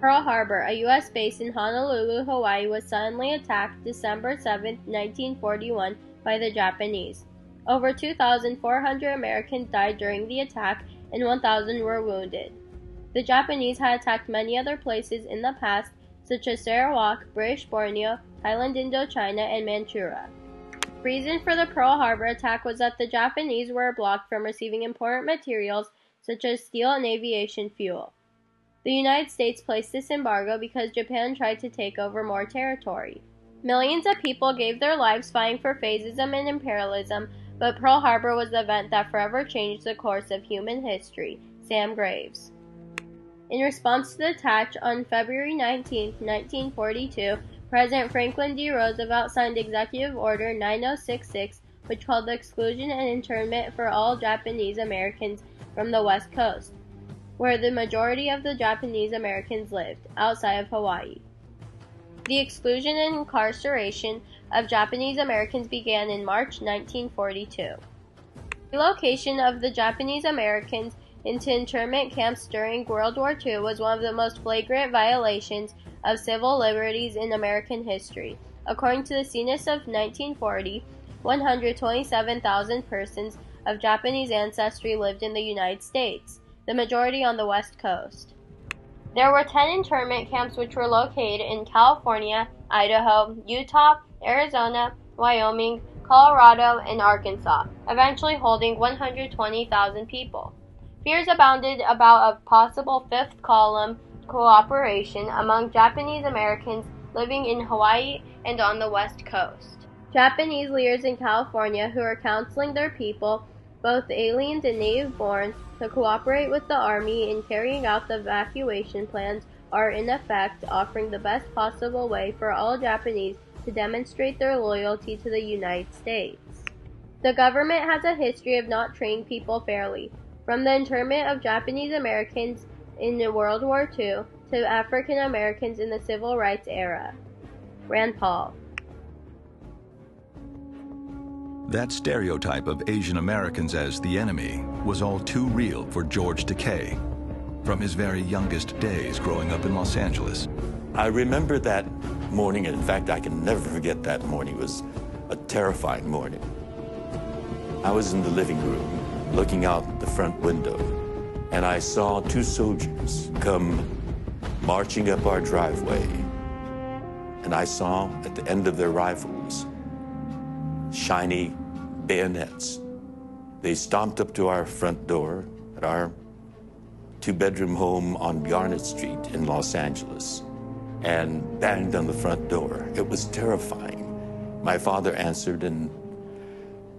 Pearl Harbor, a U.S. base in Honolulu, Hawaii, was suddenly attacked December 7, 1941, by the Japanese. Over 2,400 Americans died during the attack, and 1,000 were wounded. The Japanese had attacked many other places in the past, such as Sarawak, British Borneo, Thailand, Indochina, and Manchuria. The reason for the Pearl Harbor attack was that the Japanese were blocked from receiving important materials such as steel and aviation fuel. The United States placed this embargo because Japan tried to take over more territory. Millions of people gave their lives fighting for fascism and imperialism, but Pearl Harbor was the event that forever changed the course of human history. Sam Graves. In response to the attack, on February 19, 1942, President Franklin D. Roosevelt signed Executive Order 9066, which called the exclusion and internment for all Japanese Americans from the West Coast, where the majority of the Japanese Americans lived, outside of Hawaii. The exclusion and incarceration of Japanese Americans began in March 1942. Relocation of the Japanese Americans into internment camps during World War II was one of the most flagrant violations of civil liberties in American history. According to the census of 1940, 127,000 persons of Japanese ancestry lived in the United States, the majority on the West Coast. There were 10 internment camps which were located in California, Idaho, Utah, Arizona, Wyoming, Colorado, and Arkansas, eventually holding 120,000 people. Fears abounded about a possible fifth column cooperation among Japanese Americans living in Hawaii and on the West Coast. Japanese leaders in California who are counseling their people, both aliens and native-born, to cooperate with the Army in carrying out the evacuation plans are in effect offering the best possible way for all Japanese to demonstrate their loyalty to the United States. The government has a history of not treating people fairly, from the internment of Japanese Americans in World War II to African Americans in the Civil Rights era. Rand Paul. That stereotype of Asian Americans as the enemy was all too real for George Takei from his very youngest days growing up in Los Angeles. I remember that morning, and in fact, I can never forget that morning. It was a terrifying morning. I was in the living room looking out the front window, and I saw two soldiers come marching up our driveway, and I saw at the end of their rifles shiny bayonets. They stomped up to our front door at our two-bedroom home on Garnet Street in Los Angeles and banged on the front door. It was terrifying. My father answered, and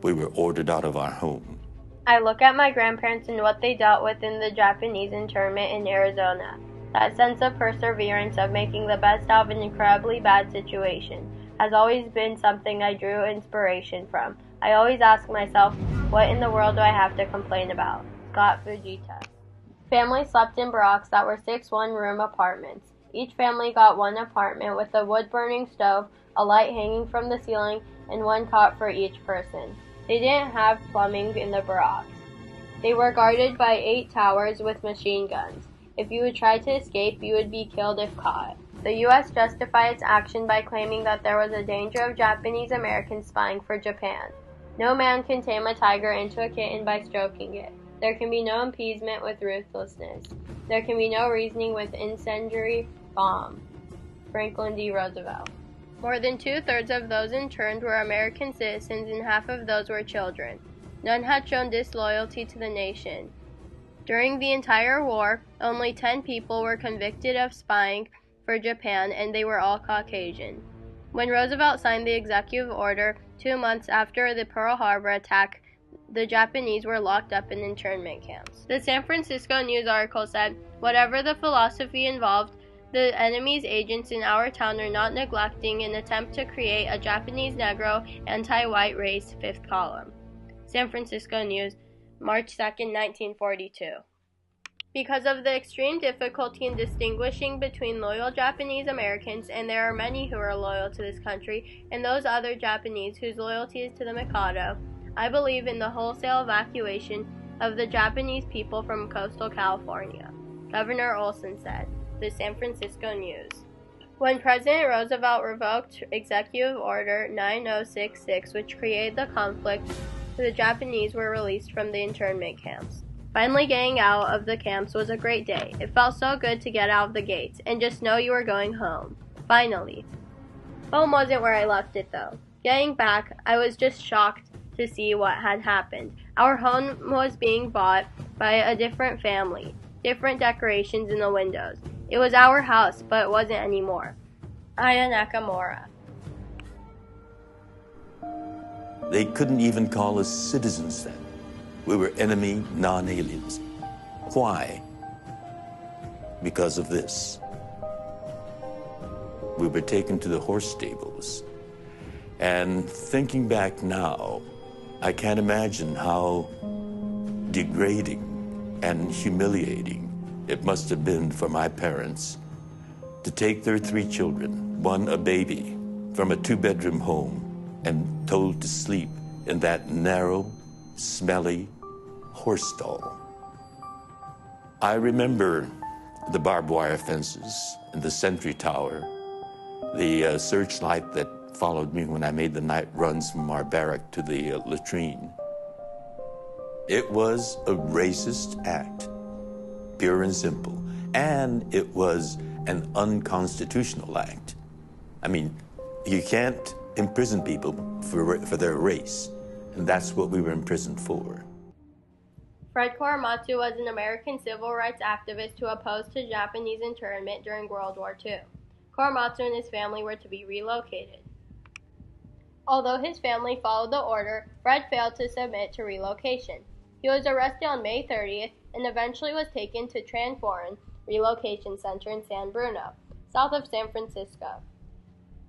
we were ordered out of our home. I look at my grandparents and what they dealt with in the Japanese internment in Arizona. That sense of perseverance of making the best out of an incredibly bad situation has always been something I drew inspiration from. I always ask myself, what in the world do I have to complain about? Scott Fujita. Families slept in barracks that were 6 one-room apartments. Each family got one apartment with a wood-burning stove, a light hanging from the ceiling, and one cot for each person. They didn't have plumbing in the barracks. They were guarded by 8 towers with machine guns. If you would try to escape, you would be killed if caught. The U.S. justified its action by claiming that there was a danger of Japanese Americans spying for Japan. No man can tame a tiger into a kitten by stroking it. There can be no appeasement with ruthlessness. There can be no reasoning with incendiary bomb. Franklin D. Roosevelt. More than 2/3 of those interned were American citizens, and half of those were children. None had shown disloyalty to the nation. During the entire war, only 10 people were convicted of spying for Japan, and they were all Caucasian. When Roosevelt signed the executive order 2 months after the Pearl Harbor attack, the Japanese were locked up in internment camps. The San Francisco News article said, "Whatever the philosophy involved, the enemy's agents in our town are not neglecting an attempt to create a Japanese Negro anti-white race fifth column." San Francisco News, March 2, 1942. Because of the extreme difficulty in distinguishing between loyal Japanese Americans, and there are many who are loyal to this country, and those other Japanese whose loyalty is to the Mikado, I believe in the wholesale evacuation of the Japanese people from coastal California, Governor Olson said. the San Francisco News. When President Roosevelt revoked Executive Order 9066, which created the conflict, the Japanese were released from the internment camps. Finally getting out of the camps was a great day. It felt so good to get out of the gates and just know you were going home. Finally. Home wasn't where I left it though. Getting back, I was just shocked to see what had happened. Our home was being bought by a different family, different decorations in the windows. It was our house, but it wasn't anymore. Aya Nakamura. They couldn't even call us citizens then. We were enemy non-aliens. Why? Because of this. We were taken to the horse stables. And thinking back now, I can't imagine how degrading and humiliating it must have been for my parents to take their 3 children, one a baby, from a 2-bedroom home and told to sleep in that narrow, smelly horse stall. I remember the barbed wire fences and the sentry tower, the searchlight that followed me when I made the night runs from our barrack to the latrine. It was a racist act, pure and simple, and it was an unconstitutional act. I mean, you can't imprison people for their race, and that's what we were imprisoned for. Fred Korematsu was an American civil rights activist who opposed to Japanese internment during World War II. Korematsu and his family were to be relocated. Although his family followed the order, Fred failed to submit to relocation. He was arrested on May 30th and eventually was taken to Transforeign Relocation Center in San Bruno, south of San Francisco.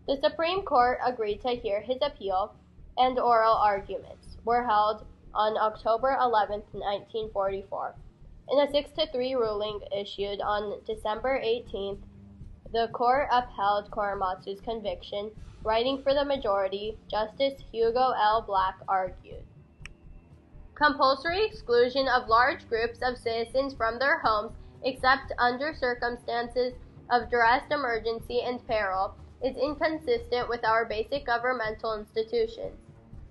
The Supreme Court agreed to hear his appeal, and oral arguments were held on October 11, 1944. In a 6-3 ruling issued on December 18th, the court upheld Korematsu's conviction. Writing for the majority, Justice Hugo L. Black argued. Compulsory exclusion of large groups of citizens from their homes, except under circumstances of duress, emergency, and peril, is inconsistent with our basic governmental institutions.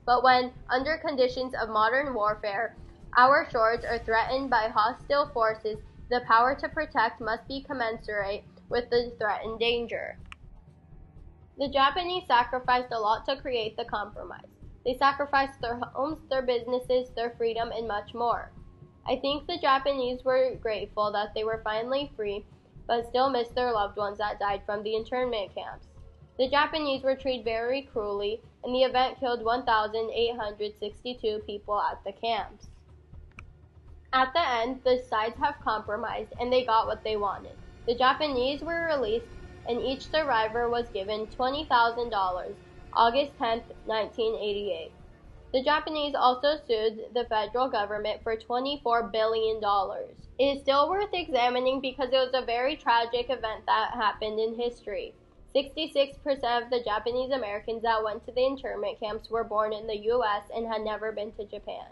But when, under conditions of modern warfare, our shores are threatened by hostile forces, the power to protect must be commensurate with the threatened danger. The Japanese sacrificed a lot to create the compromise. They sacrificed their homes, their businesses, their freedom, and much more. I think the Japanese were grateful that they were finally free, but still missed their loved ones that died from the internment camps. The Japanese were treated very cruelly, and the event killed 1,862 people at the camps. At the end, the sides have compromised, and they got what they wanted. The Japanese were released, and each survivor was given $20,000, August 10, 1988. The Japanese also sued the federal government for $24 billion. It is still worth examining because it was a very tragic event that happened in history. 66% of the Japanese Americans that went to the internment camps were born in the U.S. and had never been to Japan.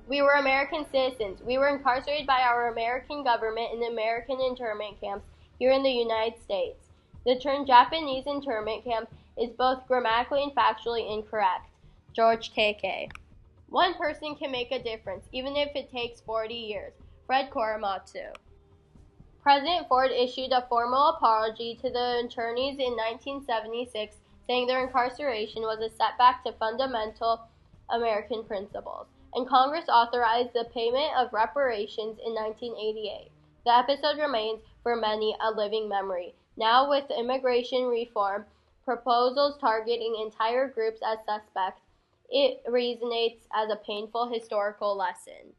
We were American citizens. We were incarcerated by our American government in American internment camps here in the United States. The term Japanese internment camp is both grammatically and factually incorrect. George Takei. One person can make a difference, even if it takes 40 years. Fred Korematsu. President Ford issued a formal apology to the internees in 1976, saying their incarceration was a setback to fundamental American principles, and Congress authorized the payment of reparations in 1988. The episode remains, for many, a living memory. Now, with immigration reform proposals targeting entire groups as suspects, it resonates as a painful historical lesson.